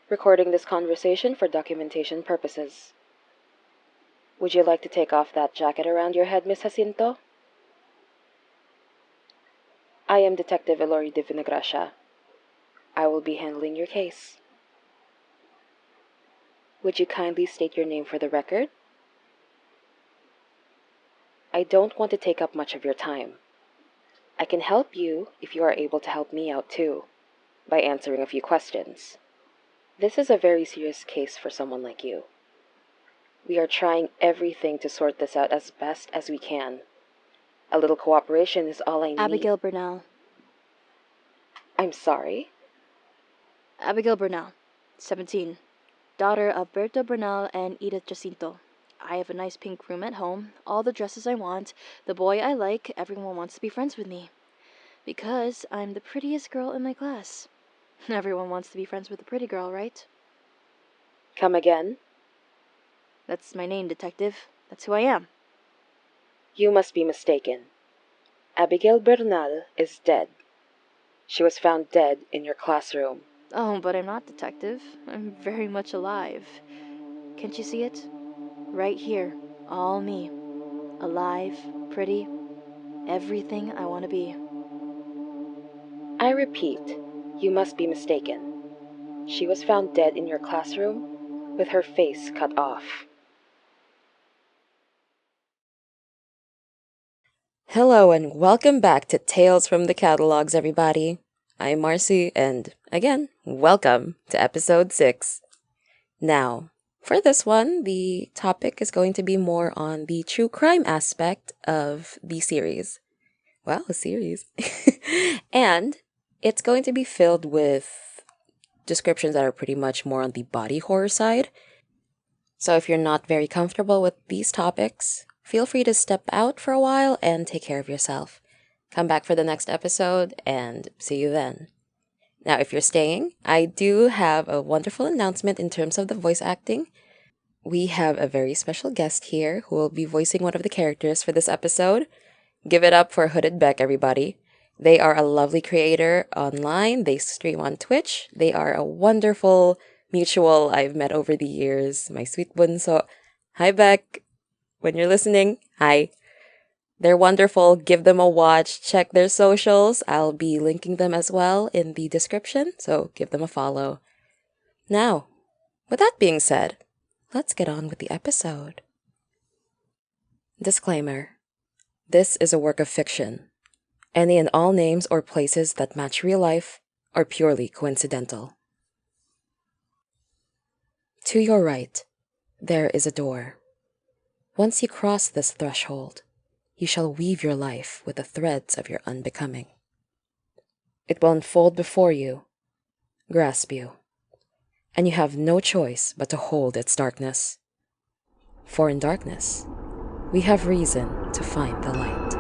recording this conversation for documentation purposes. Would you like to take off that jacket around your head, Miss Jacinto? I am Detective Ilori Divinagracia. I will be handling your case. Would you kindly state your name for the record? I don't want to take up much of your time. I can help you if you are able to help me out too, by answering a few questions. This is a very serious case for someone like you. We are trying everything to sort this out as best as we can. A little cooperation is all I need. Abigail Bernal. I'm sorry? Abigail Bernal, 17. Daughter of Berto Bernal and Edith Jacinto. I have a nice pink room at home, all the dresses I want, the boy I like, everyone wants to be friends with me. Because I'm the prettiest girl in my class. Everyone wants to be friends with a pretty girl, right? Come again? That's my name, Detective. That's who I am. You must be mistaken. Abigail Bernal is dead. She was found dead in your classroom. Oh, but I'm not, Detective. I'm very much alive. Can't you see it? Right here. All me. Alive, pretty, everything I want to be. I repeat, you must be mistaken. She was found dead in your classroom with her face cut off. Hello and welcome back to Tales from the Catalogs, everybody. I'm Marcy, and again, welcome to episode 6. Now, for this one, the topic is going to be more on the true crime aspect of the series. Well, a series. And it's going to be filled with descriptions that are pretty much more on the body horror side. So if you're not very comfortable with these topics, feel free to step out for a while and take care of yourself. Come back for the next episode and see you then. Now, if you're staying, I do have a wonderful announcement in terms of the voice acting. We have a very special guest here who will be voicing one of the characters for this episode. Give it up for HoodedBeck, everybody. They are a lovely creator online. They stream on Twitch. They are a wonderful mutual I've met over the years. My sweet bunso. Hi, Beck. When you're listening, hi. They're wonderful. Give them a watch. Check their socials. I'll be linking them as well in the description, so give them a follow. Now, with that being said, let's get on with the episode. Disclaimer. This is a work of fiction. Any and all names or places that match real life are purely coincidental. To your right, there is a door. Once you cross this threshold, you shall weave your life with the threads of your unbecoming. It will unfold before you, grasp you, and you have no choice but to hold its darkness. For in darkness, we have reason to find the light.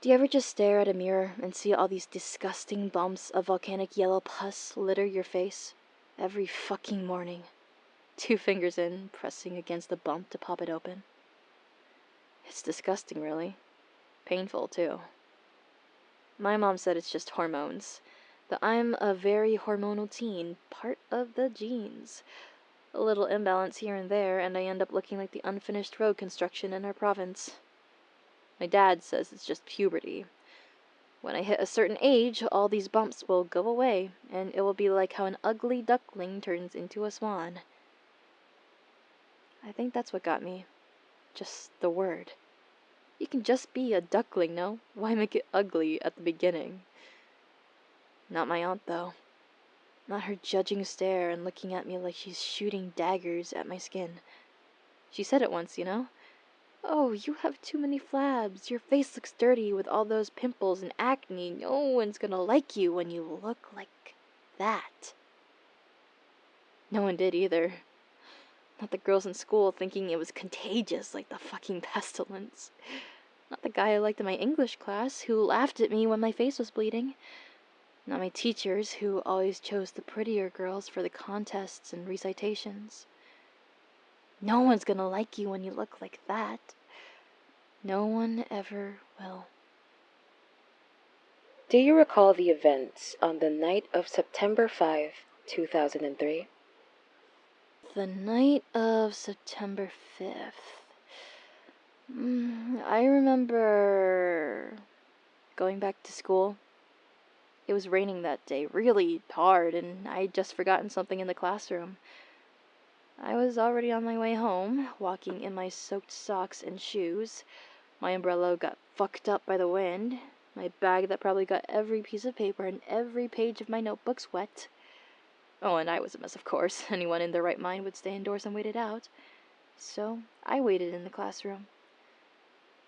Do you ever just stare at a mirror and see all these disgusting bumps of volcanic yellow pus litter your face? Every fucking morning. 2 fingers in, pressing against the bump to pop it open. It's disgusting, really. Painful, too. My mom said it's just hormones. That I'm a very hormonal teen, part of the genes. A little imbalance here and there, and I end up looking like the unfinished road construction in our province. My dad says it's just puberty. When I hit a certain age, all these bumps will go away, and it will be like how an ugly duckling turns into a swan. I think that's what got me. Just the word. You can just be a duckling, no? Why make it ugly at the beginning? Not my aunt, though. Not her judging stare and looking at me like she's shooting daggers at my skin. She said it once, you know? Oh, you have too many flabs. Your face looks dirty with all those pimples and acne. No one's gonna like you when you look like that. No one did either. Not the girls in school thinking it was contagious like the fucking pestilence. Not the guy I liked in my English class who laughed at me when my face was bleeding. Not my teachers who always chose the prettier girls for the contests and recitations. No one's gonna like you when you look like that. No one ever will. Do you recall the events on the night of September 5, 2003? The night of September 5th. I remember going back to school. It was raining that day, really hard, and I'd just forgotten something in the classroom. I was already on my way home, walking in my soaked socks and shoes. My umbrella got fucked up by the wind. My bag that probably got every piece of paper and every page of my notebooks wet. Oh, and I was a mess, of course. Anyone in their right mind would stay indoors and wait it out. So I waited in the classroom.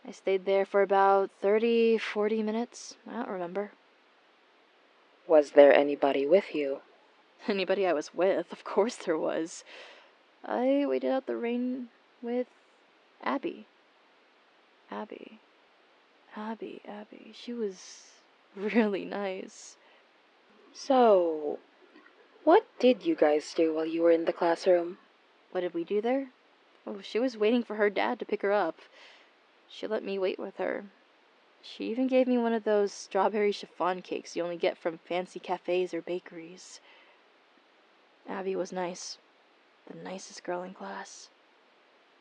I stayed there for about 30, 40 minutes. I don't remember. Was there anybody with you? Anybody I was with? Of course there was. I waited out the rain with Abby. Abby. She was really nice. So, what did you guys do while you were in the classroom? What did we do there? Oh, she was waiting for her dad to pick her up. She let me wait with her. She even gave me one of those strawberry chiffon cakes you only get from fancy cafes or bakeries. Abby was nice. The nicest girl in class.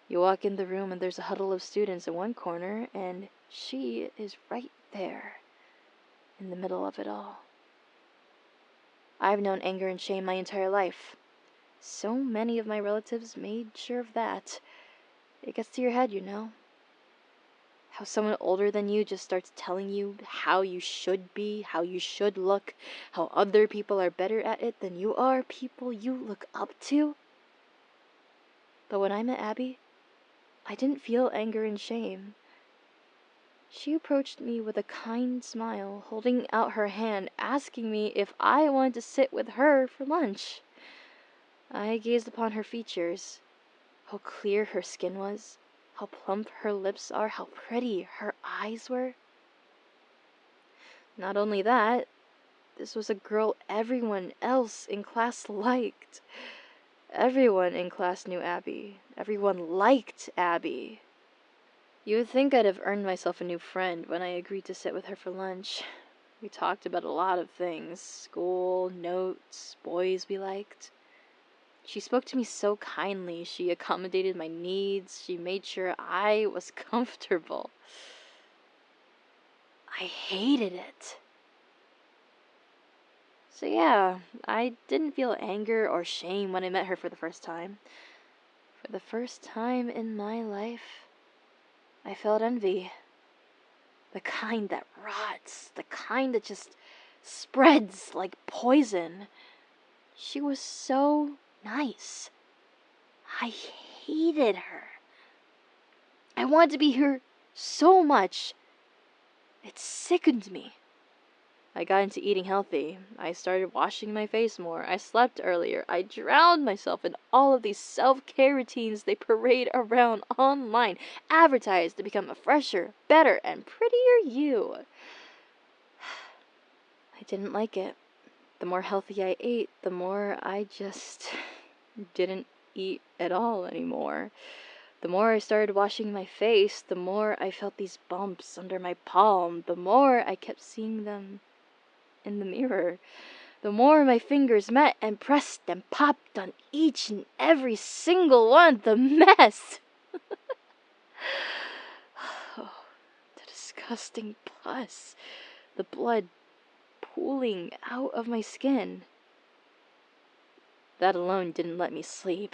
You walk in the room and there's a huddle of students in one corner, and she is right there, in the middle of it all. I've known anger and shame my entire life. So many of my relatives made sure of that. It gets to your head, you know. How someone older than you just starts telling you how you should be, how you should look, how other people are better at it than you are, people you look up to. But when I met Abby, I didn't feel anger and shame. She approached me with a kind smile, holding out her hand, asking me if I wanted to sit with her for lunch. I gazed upon her features, how clear her skin was, how plump her lips are, how pretty her eyes were. Not only that, this was a girl everyone else in class liked. Everyone in class knew Abby. Everyone liked Abby. You would think I'd have earned myself a new friend when I agreed to sit with her for lunch. We talked about a lot of things. School, notes, boys we liked. She spoke to me so kindly. She accommodated my needs. She made sure I was comfortable. I hated it. So yeah, I didn't feel anger or shame when I met her for the first time. For the first time in my life, I felt envy. The kind that rots, the kind that just spreads like poison. She was so nice. I hated her. I wanted to be her so much. It sickened me. I got into eating healthy. I started washing my face more. I slept earlier. I drowned myself in all of these self-care routines they parade around online, advertised to become a fresher, better, and prettier you. I didn't like it. The more healthy I ate, the more I just didn't eat at all anymore. The more I started washing my face, the more I felt these bumps under my palm, the more I kept seeing them in the mirror. The more my fingers met and pressed and popped on each and every single one, the mess. Oh, the disgusting pus. The blood pooling out of my skin. That alone didn't let me sleep.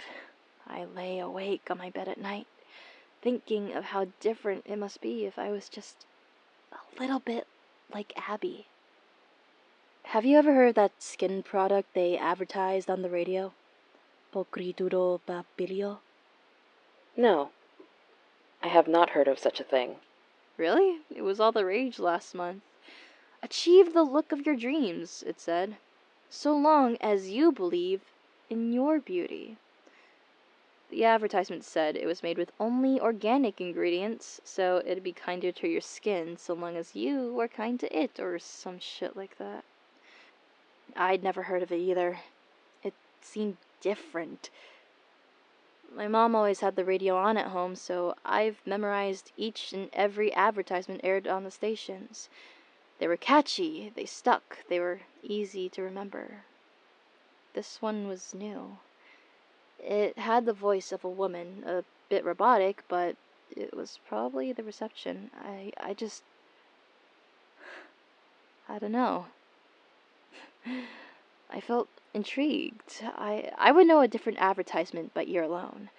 I lay awake on my bed at night, thinking of how different it must be if I was just a little bit like Abby. Have you ever heard that skin product they advertised on the radio? Pokrituro papilio? No, I have not heard of such a thing. Really? It was all the rage last month. Achieve the look of your dreams, it said, so long as you believe in your beauty. The advertisement said it was made with only organic ingredients, so it'd be kinder to your skin so long as you were kind to it, or some shit like that. I'd never heard of it either. It seemed different. My mom always had the radio on at home, so I've memorized each and every advertisement aired on the stations. They were catchy, they stuck, they were easy to remember. This one was new. It had the voice of a woman, a bit robotic, but it was probably the reception. I don't know. I felt intrigued. I would know a different advertisement by ear alone.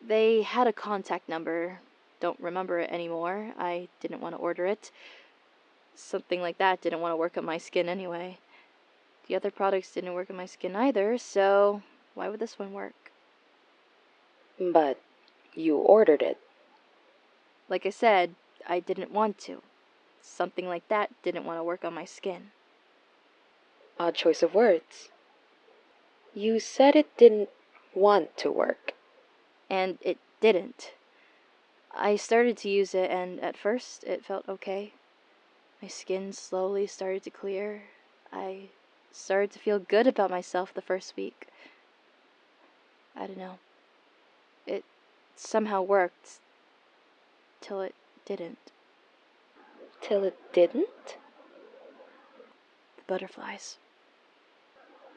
They had a contact number. Don't remember it anymore. I didn't want to order it. Something like that didn't want to work on my skin anyway. The other products didn't work on my skin either, so why would this one work? But you ordered it. Like I said, I didn't want to. Something like that didn't want to work on my skin. Odd choice of words. You said it didn't want to work. And it didn't. I started to use it, and at first it felt okay. My skin slowly started to clear. I started to feel good about myself the first week. I don't know. It somehow worked. Till it didn't. Till it didn't? The butterflies.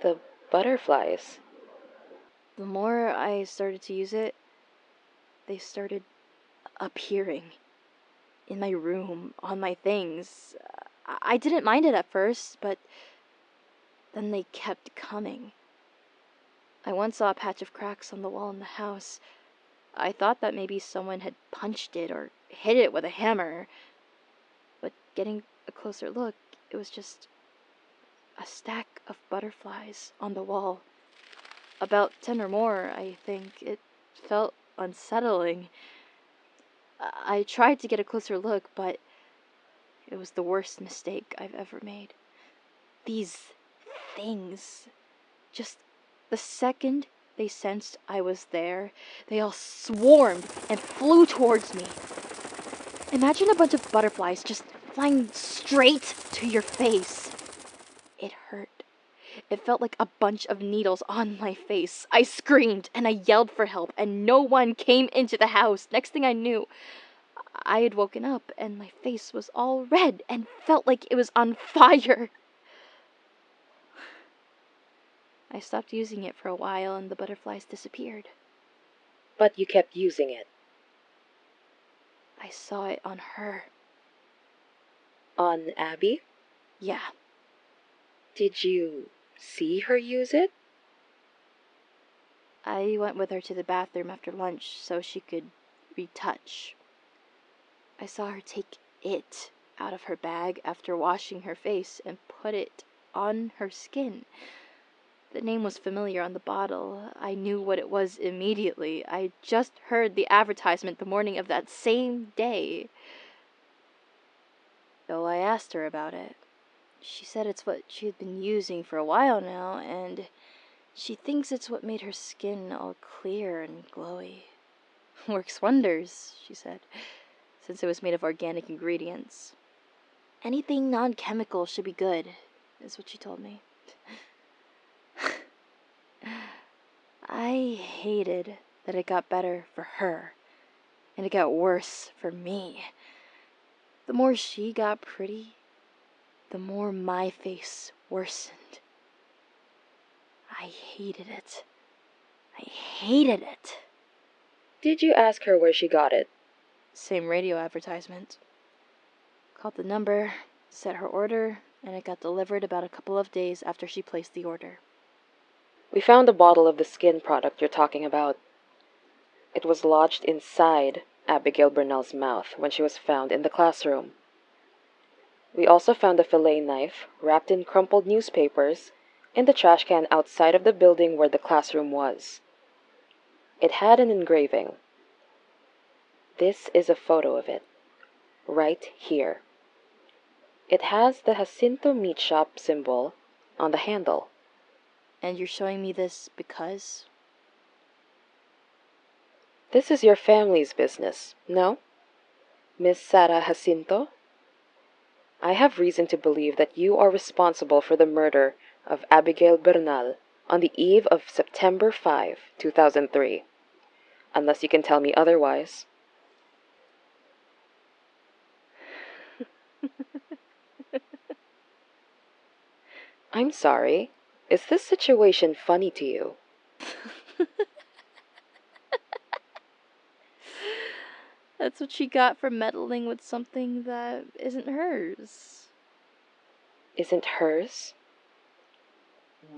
The butterflies. The more I started to use it, they started appearing. In my room, on my things. I didn't mind it at first, but then they kept coming. I once saw a patch of cracks on the wall in the house. I thought that maybe someone had punched it or hit it with a hammer. But getting a closer look, it was just a stack of butterflies on the wall. About 10 or more, I think. It felt unsettling. I tried to get a closer look, but it was the worst mistake I've ever made. These things, just the second they sensed I was there, they all swarmed and flew towards me. Imagine a bunch of butterflies just flying straight to your face. It hurt. It felt like a bunch of needles on my face. I screamed and I yelled for help, and no one came into the house. Next thing I knew, I had woken up and my face was all red and felt like it was on fire. I stopped using it for a while and the butterflies disappeared. But you kept using it. I saw it on her. On Abby? Yeah. Did you see her use it? I went with her to the bathroom after lunch so she could retouch. I saw her take it out of her bag after washing her face and put it on her skin. The name was familiar on the bottle. I knew what it was immediately. I just heard the advertisement the morning of that same day. So I asked her about it. She said it's what she had been using for a while now, and she thinks it's what made her skin all clear and glowy. Works wonders, she said, since it was made of organic ingredients. Anything non-chemical should be good, is what she told me. I hated that it got better for her, and it got worse for me. The more she got pretty, the more my face worsened. I hated it. I hated it. Did you ask her where she got it? Same radio advertisement. Called the number, set her order, and it got delivered about a couple of days after she placed the order. We found a bottle of the skin product you're talking about. It was lodged inside Abigail Bernal's mouth when she was found in the classroom. We also found a fillet knife wrapped in crumpled newspapers in the trash can outside of the building where the classroom was. It had an engraving. This is a photo of it, right here. It has the Jacinto meat shop symbol on the handle. And you're showing me this because? This is your family's business, no? Miss Sara Jacinto? I have reason to believe that you are responsible for the murder of Abigail Bernal on the eve of September 5, 2003. Unless you can tell me otherwise. I'm sorry. Is this situation funny to you? That's what she got for meddling with something that isn't hers. Isn't hers?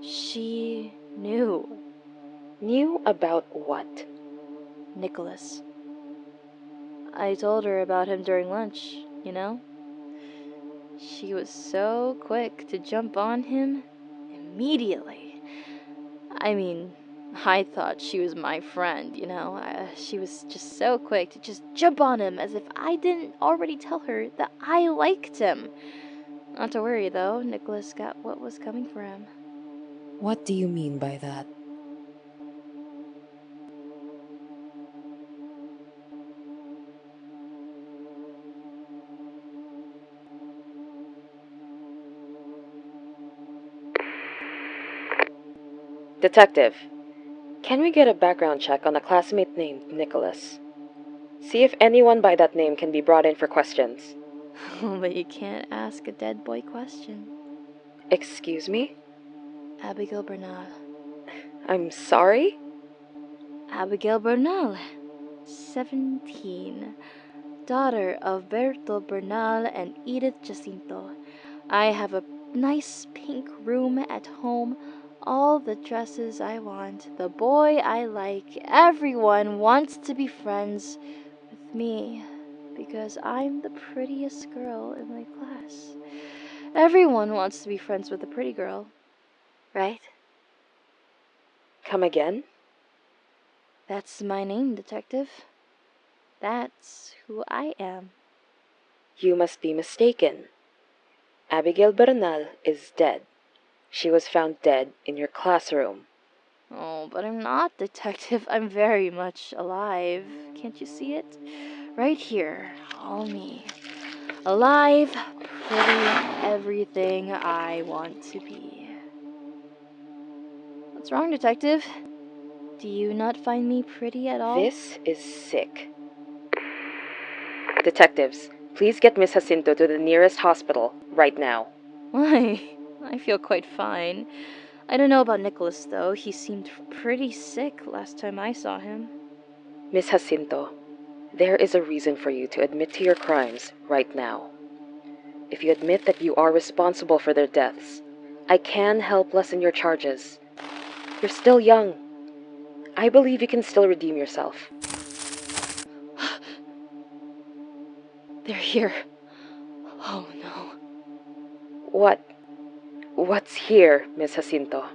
She knew. Knew about what? Nicholas. I told her about him during lunch, you know? She was so quick to jump on him immediately. I mean, I thought she was my friend, you know? She was just so quick to just jump on him as if I didn't already tell her that I liked him. Not to worry, though, Nicholas got what was coming for him. What do you mean by that? Detective, can we get a background check on a classmate named Nicholas? See if anyone by that name can be brought in for questions. But you can't ask a dead boy question. Excuse me? Abigail Bernal. I'm sorry? Abigail Bernal, 17. Daughter of Berto Bernal and Edith Jacinto. I have a nice pink room at home, all the dresses I want, the boy I like. Everyone wants to be friends with me because I'm the prettiest girl in my class. Everyone wants to be friends with a pretty girl, right? Come again? That's my name, detective. That's who I am. You must be mistaken. Abigail Bernal is dead. She was found dead in your classroom. Oh, but I'm not, detective. I'm very much alive. Can't you see it? Right here, all me. Alive, pretty, everything I want to be. What's wrong, detective? Do you not find me pretty at all? This is sick. Detectives, please get Miss Jacinto to the nearest hospital right now. Why? I feel quite fine. I don't know about Nicholas, though. He seemed pretty sick last time I saw him. Miss Jacinto, there is a reason for you to admit to your crimes right now. If you admit that you are responsible for their deaths, I can help lessen your charges. You're still young. I believe you can still redeem yourself. They're here. Oh no. What? What's here, Miss Jacinto?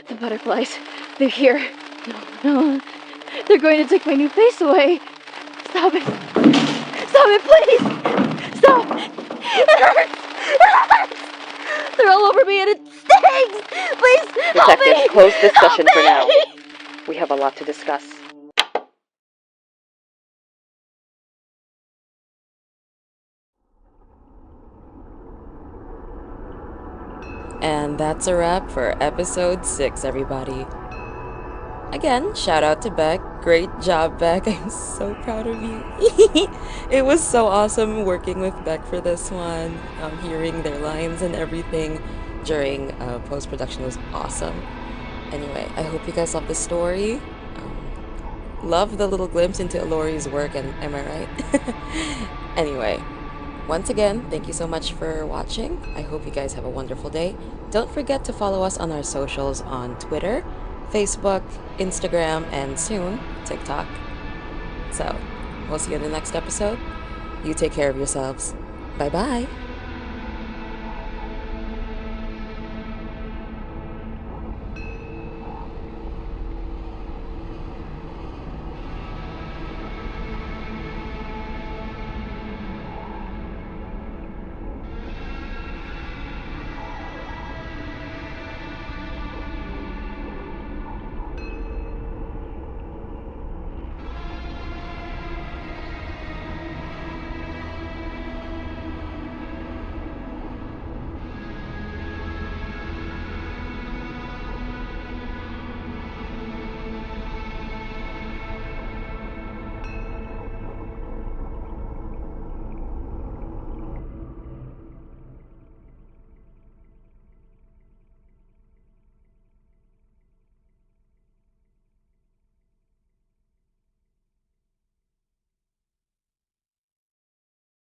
The butterflies. They're here. No. They're going to take my new face away. Stop it. Stop it, please. Stop. hurts! It hurts! They're all over me and it stings! Please, help me! Detectives, close this Help session for now. me! We have a lot to discuss. And that's a wrap for episode 6, everybody. Again, shout out to Beck. Great job, Beck. I'm so proud of you. It was so awesome working with Beck for this one. Hearing their lines and everything during post-production was awesome. Anyway, I hope you guys love the story. Love the little glimpse into Ilori's work, and am I right? Anyway, once again, thank you so much for watching. I hope you guys have a wonderful day. Don't forget to follow us on our socials on Twitter, Facebook, Instagram, and soon, TikTok. So, we'll see you in the next episode. You take care of yourselves. Bye-bye.